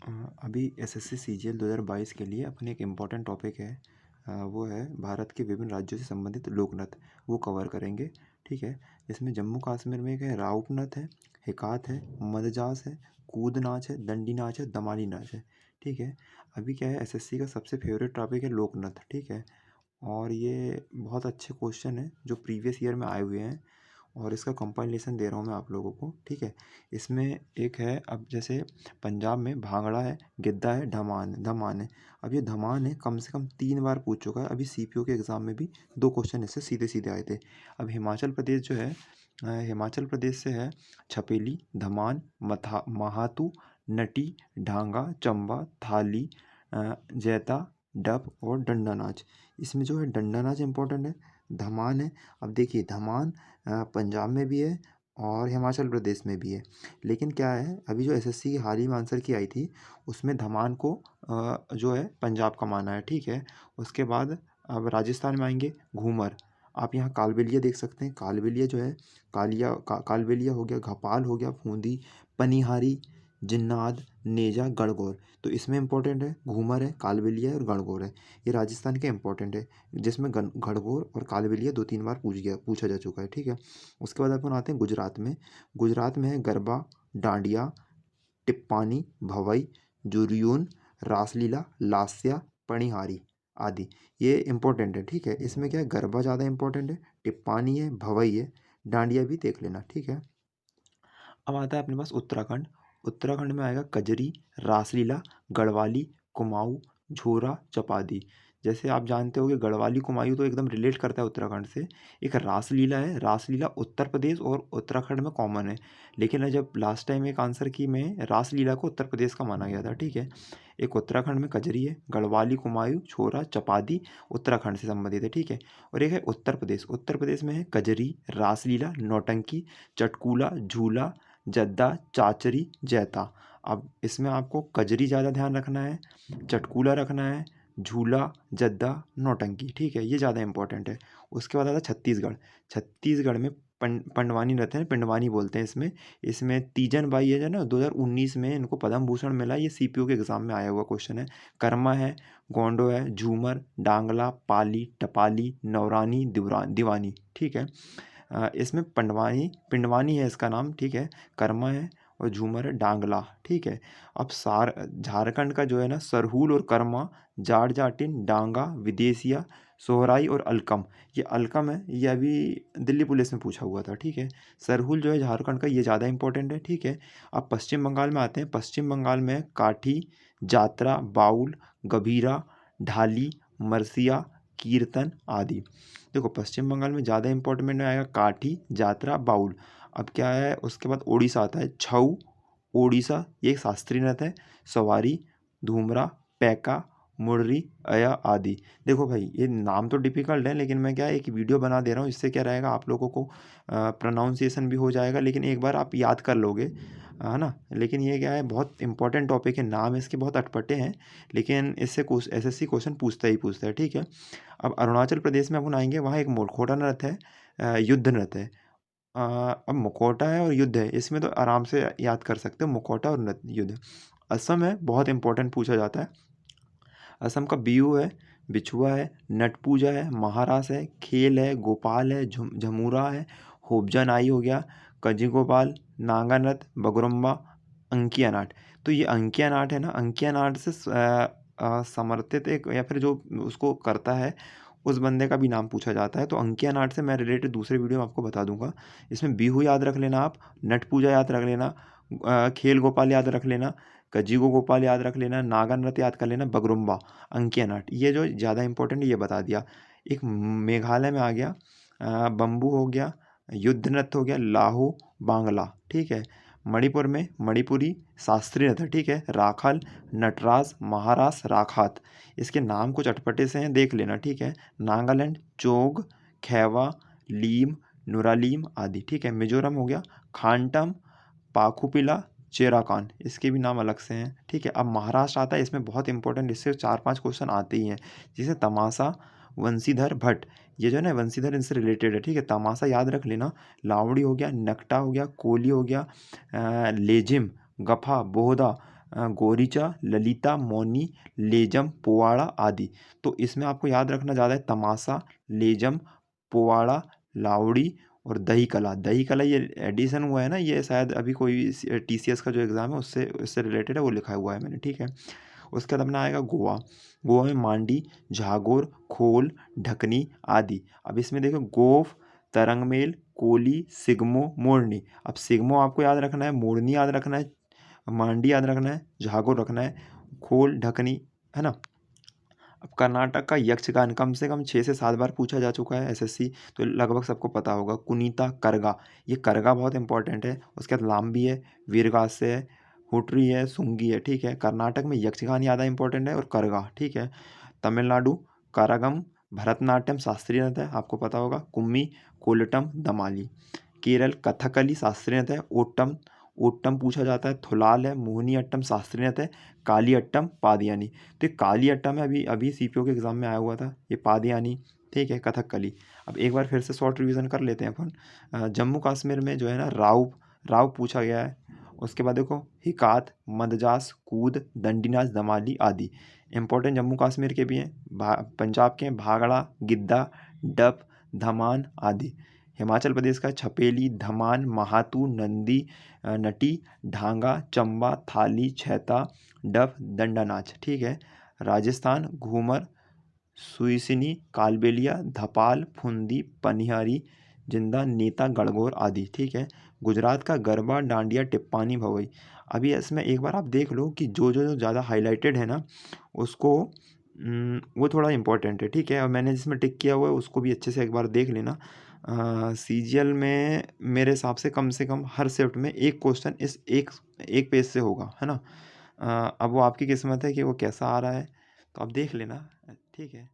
अ, अभी SSC CGL 2022 के लिए अपने एक इम्पॉर्टेंट टॉपिक है। वो है भारत के विभिन्न राज्यों से संबंधित लोक नृत्य, वो कवर करेंगे। ठीक है। इसमें जम्मू कश्मीर में एक है राउत नृत्य है, हिकात है, मदजास है, कूद नाच है, दंडी नाच है, दमाली नाच है। ठीक है। अभी क्या है, एसएससी का सबसे फेवरेट टॉपिक है लोक नृत्य। ठीक है। और ये बहुत अच्छे क्वेश्चन हैं जो प्रीवियस ईयर में आए हुए हैं, और इसका कंपाइलेशन दे रहा हूँ मैं आप लोगों को। ठीक है। इसमें एक है, अब जैसे पंजाब में भांगड़ा है, गिद्दा है, धमान है। अब ये धमान है कम से कम 3 बार पूछ चुका है। अभी सीपीओ के एग्ज़ाम में भी 2 क्वेश्चन इससे सीधे सीधे आए थे। अब हिमाचल प्रदेश जो है, हिमाचल प्रदेश से है छपेली, धमान, महातू, नटी, ढांगा, चंबा, थाली, जैता, डप और डंडा नाच। इसमें जो है डंडा नाच इंपॉर्टेंट है, धमान है। अब देखिए धमान पंजाब में भी है और हिमाचल प्रदेश में भी है। लेकिन क्या है, अभी जो एसएससी की हाल ही में आंसर की आई थी, उसमें धमान को जो है पंजाब का माना है। ठीक है। उसके बाद अब राजस्थान में आएंगे, घूमर। आप यहाँ कालबेलिया देख सकते हैं। कालबेलिया जो है, कालबेलिया हो गया, घपाल हो गया, फूंदी, पनिहारी, जिन्नाद, नेजा, गणगौर। तो इसमें इंपॉर्टेंट है घूमर है, कालबेलिया है और गणगौर है। ये राजस्थान के इंपॉर्टेंट है, जिसमें गणगौर और कालबेलिया 2-3 बार पूछा जा चुका है। ठीक है। उसके बाद अपन आते हैं गुजरात में। गुजरात में है गरबा, डांडिया, टिप्पानी, भवई, जुरियून, रासलीला, लास्या, पणिहारी आदि। ये इंपॉर्टेंट है। ठीक है। इसमें क्या है, गरबा ज़्यादा इंपॉर्टेंट है, टिप्पानी है, भवई है, डांडिया भी देख लेना। ठीक है। अब आता है अपने पास उत्तराखंड। उत्तराखंड में आएगा कजरी, रासलीला, गढ़वाली, कुमाऊँ, झोरा, चपादी। जैसे आप जानते हो कि गढ़वाली कुमायूँ तो एकदम रिलेट करता है उत्तराखंड से। एक रासलीला है, रासलीला उत्तर प्रदेश और उत्तराखंड में कॉमन है। लेकिन जब लास्ट टाइम एक आंसर की में रासलीला को उत्तर प्रदेश का माना गया था। ठीक है। एक उत्तराखंड में कजरी है, गढ़वाली कुमायूँ, छोरा, चपादी उत्तराखंड से संबंधित है। ठीक है। और एक है उत्तर प्रदेश। उत्तर प्रदेश में है कजरी, रासलीला, नौटंकी, चटकूला, झूला, जद्दा, चाचरी, जैता। अब इसमें आपको कजरी ज़्यादा ध्यान रखना है, चटकूला रखना है, झूला, जद्दा, नौटंकी। ठीक है। ये ज़्यादा इंपॉर्टेंट है। उसके बाद आता है छत्तीसगढ़। छत्तीसगढ़ में पंडवानी नृत्य है, पिंडवानी बोलते हैं इसमें। इसमें तीजन बाई है जो ना, 2019 में इनको पद्म भूषण मिला। ये सीपीओ के एग्जाम में आया हुआ क्वेश्चन है। कर्मा है, गोंडो है, झूमर, डांगला, पाली, टपाली, नवरानी, दीवानी। ठीक है। इसमें पिंडवानी है इसका नाम। ठीक है। कर्मा है और झूमर है, डांगला। ठीक है। अब झारखंड का जो है ना, सरहूल और कर्मा, जाट जाटिन, डांगा, विदेशिया, सोहराई और अलकम। ये अलकम है, ये अभी दिल्ली पुलिस में पूछा हुआ था। ठीक है। सरहूल जो है झारखंड का, ये ज़्यादा इंपॉर्टेंट है। ठीक है। अब पश्चिम बंगाल में आते हैं। पश्चिम बंगाल में काठी, जात्रा, बाउल, गभीरा, ढाली, मरसिया, कीर्तन आदि। देखो पश्चिम बंगाल में ज़्यादा इंपॉर्टेंट में आएगा काठी, जात्रा, बाउल। अब क्या है, उसके बाद ओडिशा आता है, छऊ, ओडिशा, ये एक शास्त्रीय नृत्य है, सवारी, धूमरा, पैका, मुरली, अया आदि। देखो भाई ये नाम तो डिफिकल्ट है, लेकिन मैं क्या है, एक वीडियो बना दे रहा हूँ। इससे क्या रहेगा, आप लोगों को प्रोनाउंसिएशन भी हो जाएगा, लेकिन एक बार आप याद कर लोगे, है ना। लेकिन ये क्या है, बहुत इंपॉर्टेंट टॉपिक है, नाम इसके बहुत अटपटे हैं, लेकिन इससे एसएससी क्वेश्चन पूछता ही पूछता है। ठीक है। अब अरुणाचल प्रदेश में अपन आएंगे, वहाँ एक मुखौटा नृत्य है, युद्ध नृत्य है। अब मुखौटा है और युद्ध है, इसमें तो आराम से याद कर सकते हो, मुखौटा और युद्ध। असम है, बहुत इंपॉर्टेंट पूछा जाता है। असम का बिहू है, बिछुआ है, नट पूजा है, महारास है, खेल है, गोपाल है, झमूरा है, होबजा नाई हो गया, कजी गोपाल, नागा नृत्य, बगरुम्बा, अंकिया नाट। तो ये अंकिया नाट है ना, अंकिया नाट से समर्थित एक, या फिर जो उसको करता है उस बंदे का भी नाम पूछा जाता है। तो अंकिया नाट से मैं रिलेटेड दूसरे वीडियो में आपको बता दूंगा। इसमें बिहू याद रख लेना, आप नट पूजा याद रख लेना, खेल गोपाल याद रख लेना, कजीगो गोपाल याद रख लेना, नागा नृत्य याद कर लेना, बगरुम्बा, अंकिया नाट। ये जो ज़्यादा इंपॉर्टेंट है ये बता दिया। एक मेघालय में आ गया, बम्बू हो गया, युद्ध नृत्य हो गया, लाहो, बांग्ला। ठीक है। मणिपुर में मणिपुरी शास्त्रीय नृत्य। ठीक है। राखाल, नटराज, महारास, राखात। इसके नाम कुछ अटपटे से हैं, देख लेना। ठीक है। नागालैंड, चोग, खैवा, लीम, नुरालीम आदि। ठीक है। मिजोरम हो गया, खानटम, पाखुपिला, चेराकान। इसके भी नाम अलग से हैं। ठीक है। अब महाराष्ट्र आता है, इसमें बहुत इंपॉर्टेंट, इससे 4-5 क्वेश्चन आते ही हैं, जैसे तमाशा, वंशीधर भट्ट। ये जो है ना वंशीधर, इनसे रिलेटेड है। ठीक है। तमाशा याद रख लेना। लावड़ी हो गया, नकटा हो गया, कोली हो गया, लेजिम, गफा, बोहदा, गोरीचा, ललिता, मौनी, लेजम, पोवाड़ा आदि। तो इसमें आपको याद रखना ज़्यादा है तमाशा, लेजम, पोवाड़ा, लावड़ी और दही कला। दही कला ये एडिशन हुआ है ना, ये शायद अभी कोई TCS का जो एग्ज़ाम है उससे रिलेटेड है, वो लिखा हुआ है मैंने, ठीक है। उसके बाद अपना आएगा गोवा। गोवा में मांडी, झागोर, खोल, ढकनी आदि। अब इसमें देखो गोफ, तरंगमेल, कोली, सिग्मो, मोरनी। अब सिग्मो आपको याद रखना है, मोरनी याद रखना है, मांडी याद रखना है, झागोर रखना है, खोल, ढकनी, है ना। अब कर्नाटक का यक्षगान कम से कम 6 से 7 बार पूछा जा चुका है SSC, तो लगभग सबको पता होगा। कुनीता, करगा, ये करगा बहुत इंपॉर्टेंट है। उसके बाद लाम्बी है, वीरगासे है, हुटरी है, सुंगी है, ठीक है। कर्नाटक में यक्षगान ज़्यादा इंपॉर्टेंट है और करगा, ठीक है। तमिलनाडु करागम, भरतनाट्यम शास्त्रीय नृत्य है, आपको पता होगा। कुम्मी, कोलटम, दमाली। केरल कथकली शास्त्रीय नृत्य है, ओट्टम, ओट्टम पूछा जाता है। थुलाल है, मोहिनी अट्टम शास्त्रीय नृत्य है, काली अट्टम, पादियानी। तो ये काली अट्टम है, अभी अभी CPO के एग्ज़ाम में आया हुआ था, ये पादियानी, ठीक है, कथकली। अब एक बार फिर से शॉर्ट रिवीजन कर लेते हैं अपन। जम्मू कश्मीर में जो है ना राव, राव पूछा गया है। उसके बाद देखो हिकात, मदजास, कूद, दंडीनाच, दमाली आदि। इंपॉर्टेंट जम्मू कश्मीर के भी हैं, पंजाब के हैं भागड़ा, गिद्दा, डप, धमान आदि। हिमाचल प्रदेश का छपेली, धमान, महातू, नंदी, नटी, ढांगा, चंबा, थाली, छैता, डफ, दंडा नाच, ठीक है। राजस्थान घूमर, सुईसनी, कालबेलिया, धपाल, फुंदी, पनिहारी, जिंदा, नेता, गणगौर आदि, ठीक है। गुजरात का गरबा, डांडिया, टिप्पानी, भवई। अभी इसमें एक बार आप देख लो कि जो जो ज़्यादा हाईलाइटेड है ना उसको वो थोड़ा इंपॉर्टेंट है, ठीक है। और मैंने जिसमें टिक किया हुआ है उसको भी अच्छे से एक बार देख लेना। CGL में मेरे हिसाब से कम हर शिफ्ट में एक क्वेश्चन इस एक एक पेज से होगा, है ना। अब वो आपकी किस्मत है कि वो कैसा आ रहा है, तो आप देख लेना, ठीक है।